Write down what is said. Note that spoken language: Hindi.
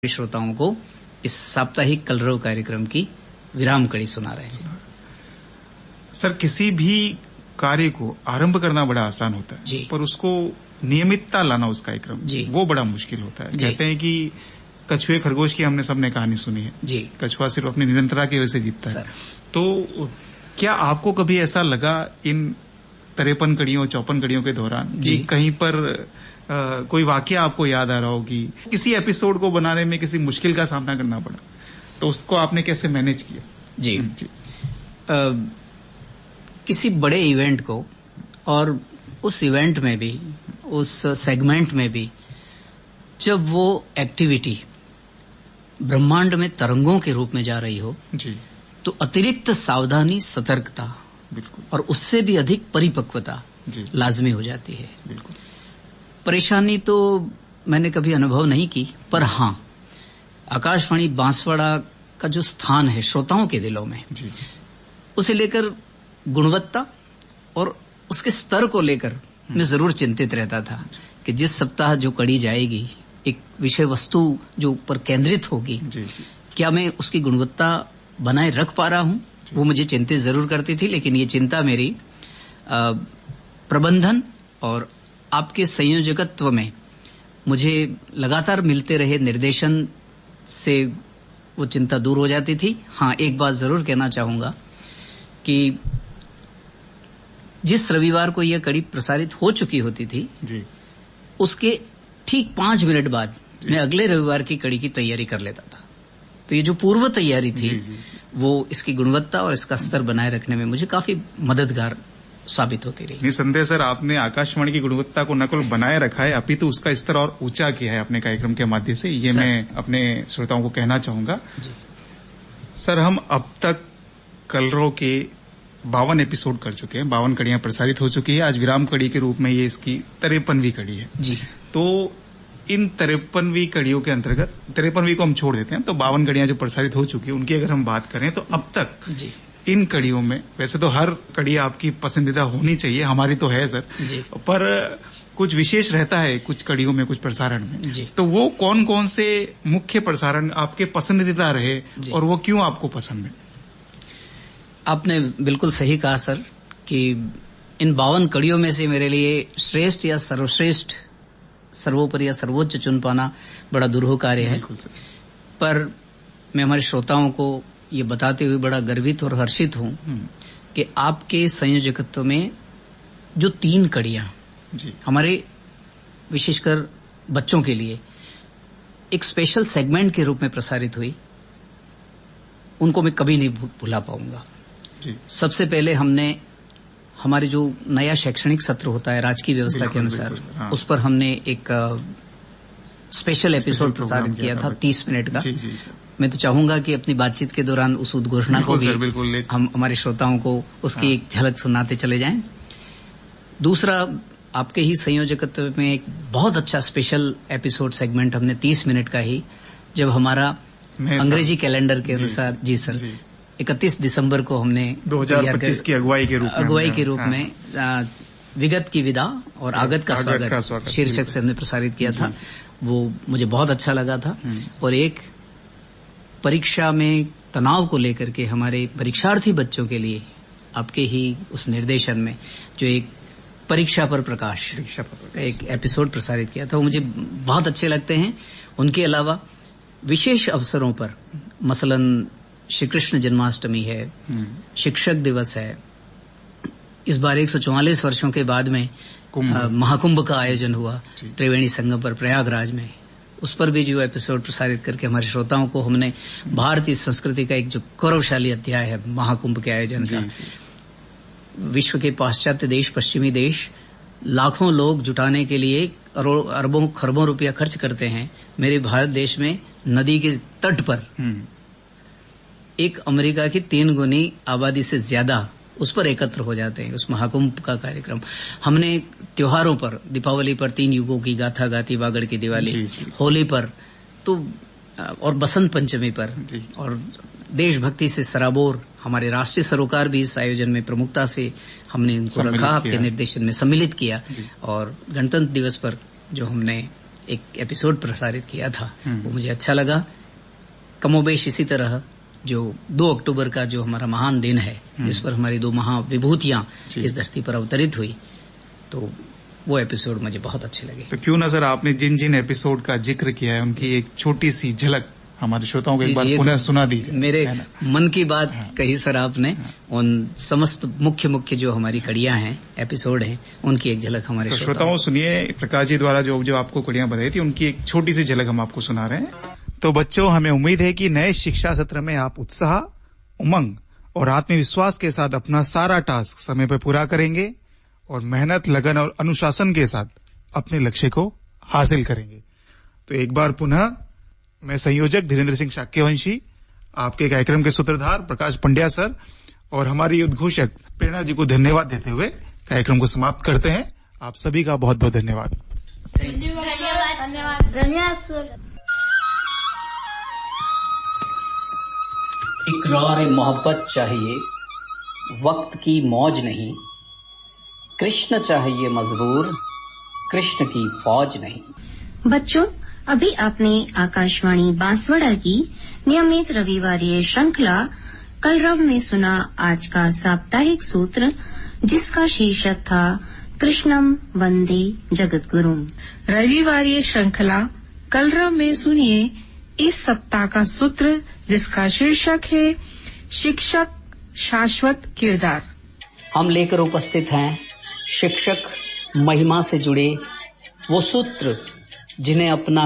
श्रोताओं को इस साप्ताहिक कलरव कार्यक्रम की विराम कड़ी सुना रहे हैं। सर, किसी भी कार्य को आरंभ करना बड़ा आसान होता है, पर उसको नियमितता लाना उस कार्यक्रम वो बड़ा मुश्किल होता है। कहते हैं कि कछुए खरगोश की हमने सबने कहानी सुनी है जी। कछुआ सिर्फ अपनी निरंतरता की वजह से जीतता है। तो क्या आपको कभी ऐसा लगा इन 53 कड़ियों 54 कड़ियों के दौरान कि कहीं पर कोई वाकया आपको याद आ रहा हो कि किसी एपिसोड को बनाने में किसी मुश्किल का सामना करना पड़ा, तो उसको आपने कैसे मैनेज किया? जी, किसी बड़े इवेंट को, और उस इवेंट में भी, उस सेगमेंट में भी, जब वो एक्टिविटी ब्रह्मांड में तरंगों के रूप में जा रही हो जी, तो अतिरिक्त सावधानी, सतर्कता बिल्कुल, और उससे भी अधिक परिपक्वता लाजमी हो जाती है। बिल्कुल। परेशानी तो मैंने कभी अनुभव नहीं की, पर हाँ, आकाशवाणी बांसवाड़ा का जो स्थान है श्रोताओं के दिलों में जी, उसे लेकर गुणवत्ता और उसके स्तर को लेकर मैं जरूर चिंतित रहता था कि जिस सप्ताह जो कड़ी जाएगी, एक विषय वस्तु जो ऊपर केंद्रित होगी जी, क्या मैं उसकी गुणवत्ता बनाए रख पा रहा हूं? वो मुझे चिंतित जरूर करती थी, लेकिन ये चिंता मेरी प्रबंधन और आपके संयोजकत्व में मुझे लगातार मिलते रहे निर्देशन से वो चिंता दूर हो जाती थी। हाँ, एक बात जरूर कहना चाहूंगा कि जिस रविवार को यह कड़ी प्रसारित हो चुकी होती थी जी, उसके ठीक 5 मिनट बाद मैं अगले रविवार की कड़ी की तैयारी कर लेता था। तो ये जो पूर्व तैयारी थी जी, वो इसकी गुणवत्ता और इसका स्तर बनाए रखने में मुझे काफी मददगार साबित होती रही। निसंदेह सर, आपने आकाशवाणी की गुणवत्ता को न केवल बनाए रखा है, अपितु तो उसका स्तर और ऊंचा किया है अपने कार्यक्रम के माध्यम से। ये मैं अपने श्रोताओं को कहना चाहूंगा। सर, हम अब तक कलरव के 52 एपिसोड कर चुके हैं, 52 कड़ियां प्रसारित हो चुकी है। आज विराम कड़ी के रूप में ये इसकी 53वीं कड़ी है जी। तो इन 53वीं कड़ियों के अंतर्गत, 53वीं को हम छोड़ देते हैं, तो 52 कड़ियां जो प्रसारित हो चुकी है उनकी अगर हम बात करें तो अब तक जी, इन कड़ियों में, वैसे तो हर कड़ी आपकी पसंदीदा होनी चाहिए, हमारी तो है सर जी, पर कुछ विशेष रहता है कुछ कड़ियों में, कुछ प्रसारण में जी। तो वो कौन कौन से मुख्य प्रसारण आपके पसंदीदा रहे और वो क्यों आपको पसंद है? आपने बिल्कुल सही कहा सर कि इन 52 कड़ियों में से मेरे लिए श्रेष्ठ या सर्वश्रेष्ठ, सर्वोपरि या सर्वोच्च चुन पाना बड़ा दुरूह कार्य है। पर मैं हमारे श्रोताओं को ये बताते हुए बड़ा गर्वित और हर्षित हूं कि आपके संयोजकत्व में जो 3 कड़ियां हमारे विशेषकर बच्चों के लिए एक स्पेशल सेगमेंट के रूप में प्रसारित हुई, उनको मैं कभी नहीं भुला पाऊंगा। सबसे पहले हमने हमारे जो नया शैक्षणिक सत्र होता है राजकीय व्यवस्था के अनुसार, उस पर हमने एक स्पेशल एपिसोड प्रसारित किया था 30 मिनट का। मैं तो चाहूंगा कि अपनी बातचीत के दौरान उस उद्घोषणा को भी हम हमारे श्रोताओं को उसकी एक झलक सुनाते चले जाएं। दूसरा, आपके ही संयोजकत्व में एक बहुत अच्छा स्पेशल एपिसोड सेगमेंट हमने 30 मिनट का ही, जब हमारा अंग्रेजी कैलेंडर के अनुसार जी सर 31 दिसंबर को हमने 2025 की अगुवाई के रूप में विगत की विदा और आगत का स्वागत शीर्षक से हमने प्रसारित किया था। वो मुझे बहुत अच्छा लगा था। और एक परीक्षा में तनाव को लेकर के हमारे परीक्षार्थी बच्चों के लिए आपके ही उस निर्देशन में जो एक परीक्षा पर प्रकाश एक एपिसोड प्रसारित किया था, वो मुझे बहुत अच्छे लगते हैं। उनके अलावा विशेष अवसरों पर, मसलन श्री कृष्ण जन्माष्टमी है, शिक्षक दिवस है, इस बार 144 वर्षों के बाद में महाकुंभ का आयोजन हुआ त्रिवेणी संगम पर प्रयागराज में, उस पर भी जो एपिसोड प्रसारित करके हमारे श्रोताओं को हमने भारतीय संस्कृति का एक जो गौरवशाली अध्याय है महाकुंभ के आयोजन का, विश्व के पाश्चात्य देश, पश्चिमी देश लाखों लोग जुटाने के लिए अरबों खरबों रुपया खर्च करते हैं। मेरे भारत देश में नदी के तट पर एक अमेरिका की 3 गुनी आबादी से ज्यादा उस पर एकत्र हो जाते हैं। उस महाकुंभ का कार्यक्रम हमने त्योहारों पर, दीपावली पर 3 युगों की गाथा गाती वागड़ की दिवाली, होली पर तो, और बसंत पंचमी पर, और देशभक्ति से सराबोर हमारे राष्ट्रीय सरोकार भी इस आयोजन में प्रमुखता से हमने इनको रखा, आपके निर्देशन में सम्मिलित किया। और गणतंत्र दिवस पर जो हमने एक एपिसोड प्रसारित किया था, वो मुझे अच्छा लगा। कमोबेश इसी तरह जो 2 अक्टूबर का जो हमारा महान दिन है, जिस पर हमारी 2 महाविभूतियां इस धरती पर अवतरित हुई, तो वो एपिसोड मुझे बहुत अच्छे लगे। तो क्यों ना सर आपने जिन जिन एपिसोड का जिक्र किया है उनकी एक छोटी सी झलक हमारे श्रोताओं को एक बार पुनः सुना दीजिए। मेरे मन की बात कही सर आपने, उन समस्त मुख्य जो हमारी कड़ियां हैं, एपिसोड हैं, उनकी एक झलक हमारे श्रोताओं सुनिए। प्रकाश जी द्वारा जो आपको कड़ियां बताई थी उनकी एक छोटी सी झलक हम आपको सुना रहे हैं। तो बच्चों, हमें उम्मीद है कि नए शिक्षा सत्र में आप उत्साह, उमंग और आत्मविश्वास के साथ अपना सारा टास्क समय पर पूरा करेंगे और मेहनत, लगन और अनुशासन के साथ अपने लक्ष्य को हासिल करेंगे। तो एक बार पुनः मैं संयोजक धीरेन्द्र सिंह शाक्यवंशी, आपके कार्यक्रम के सूत्रधार प्रकाश पंड्या सर और हमारी उद्घोषक प्रेरणा जी को धन्यवाद देते हुए कार्यक्रम को समाप्त करते हैं। आप सभी का बहुत बहुत धन्यवाद। धन्यवाद सर। इकरार मोहब्बत चाहिए, वक्त की मौज नहीं। कृष्ण चाहिए मजबूर, कृष्ण की फौज नहीं। बच्चों, अभी आपने आकाशवाणी बांसवाड़ा की नियमित रविवारीय श्रृंखला कलरव में सुना आज का साप्ताहिक सूत्र, जिसका शीर्षक था कृष्णम वंदे जगद्गुरुम। रविवारीय श्रृंखला कलरव में सुनिए इस सप्ताह का सूत्र, जिसका शीर्षक है शिक्षक शाश्वत किरदार। हम लेकर उपस्थित हैं शिक्षक महिमा से जुड़े वो सूत्र, जिन्हें अपना